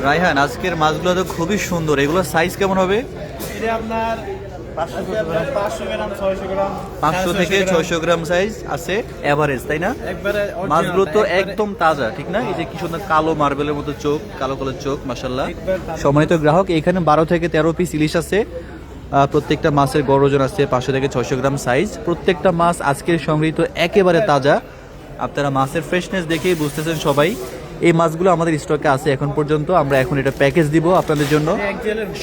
রায়হান, আজকের মাছগুলো তো খুবই সুন্দর। এগুলোর সাইজ কেমন হবে? এটা আপনার 500 গ্রাম 600 গ্রাম 500 থেকে 600 গ্রাম সাইজ আছে এভারেজ, তাই না? একবারে মাছগুলো তো একদম তাজা, ঠিক না? এই যে কি সুন্দর কালো মার্বেলের মতো চোখ, কালো কালো চোখ, মাশাআল্লাহ। সম্মানিত গ্রাহক, এখানে 12 থেকে 13 পিস ইলিশ আছে। প্রত্যেকটা মাছের গড় ওজন আছে 500 থেকে 600 গ্রাম সাইজ। প্রত্যেকটা মাছ আজকের সংগৃহীত, একেবারে তাজা। আপনারা মাছের ফ্রেশনেস দেখেই বুঝতেছেন সবাই। এই মাছগুলো আমাদের স্টকে আছে এখন পর্যন্ত। আমরা এখন এটা প্যাকেজ দিব আপনাদের জন্য।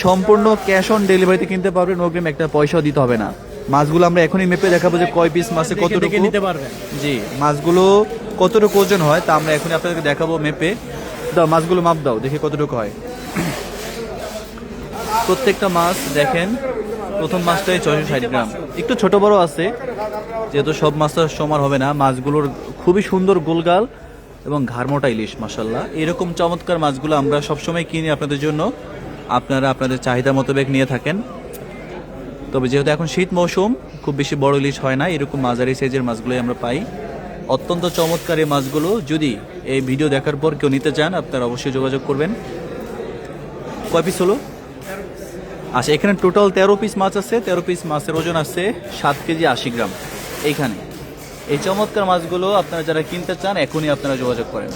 সম্পূর্ণ ক্যাশ অন ডেলিভারিতে কিনতে পারবেন, অগ্রিম একটা পয়সাও দিতে হবে না। মাছগুলো আমরা এখনই মেপে দেখাবো যে কয় পিস মাছে কতটুকু নিতে পারবেন। জি, মাছগুলো কতটুকু ওজন হয় তা আমরা এখনই আপনাদেরকে দেখাবো মেপে। দাও মাছগুলো মাপ দাও, দেখি কতটুকু হয়। প্রত্যেকটা মাছ দেখেন, প্রথম মাছটাই 660 গ্রাম, একটু ছোট বড় আছে, যেহেতু সব মাছ তো সমান হবে না। মাছগুলোর খুবই সুন্দর গোলগাল এবং ঘাড়মোটা ইলিশ, মাশাল্লাহ। এরকম চমৎকার মাছগুলো আমরা সবসময় কিনি আপনাদের জন্য, আপনারা আপনাদের চাহিদা মোতাবেক নিয়ে থাকেন। তবে যেহেতু এখন শীত মৌসুম, খুব বেশি বড় ইলিশ হয় না, এরকম মাঝারি সাইজের মাছগুলোই আমরা পাই। অত্যন্ত চমৎকার এই মাছগুলো। যদি এই ভিডিও দেখার পর কেউ নিতে চান, আপনারা অবশ্যই যোগাযোগ করবেন। কয় পিস হলো? আচ্ছা, এখানে টোটাল 13 পিস মাছ আছে। 13 পিস মাছের ওজন আছে 7 কেজি 80 গ্রাম। এইখানে এই চমৎকার মাছগুলো আপনারা যারা কিনতে চান, এখনই আপনারা যোগাযোগ করেন।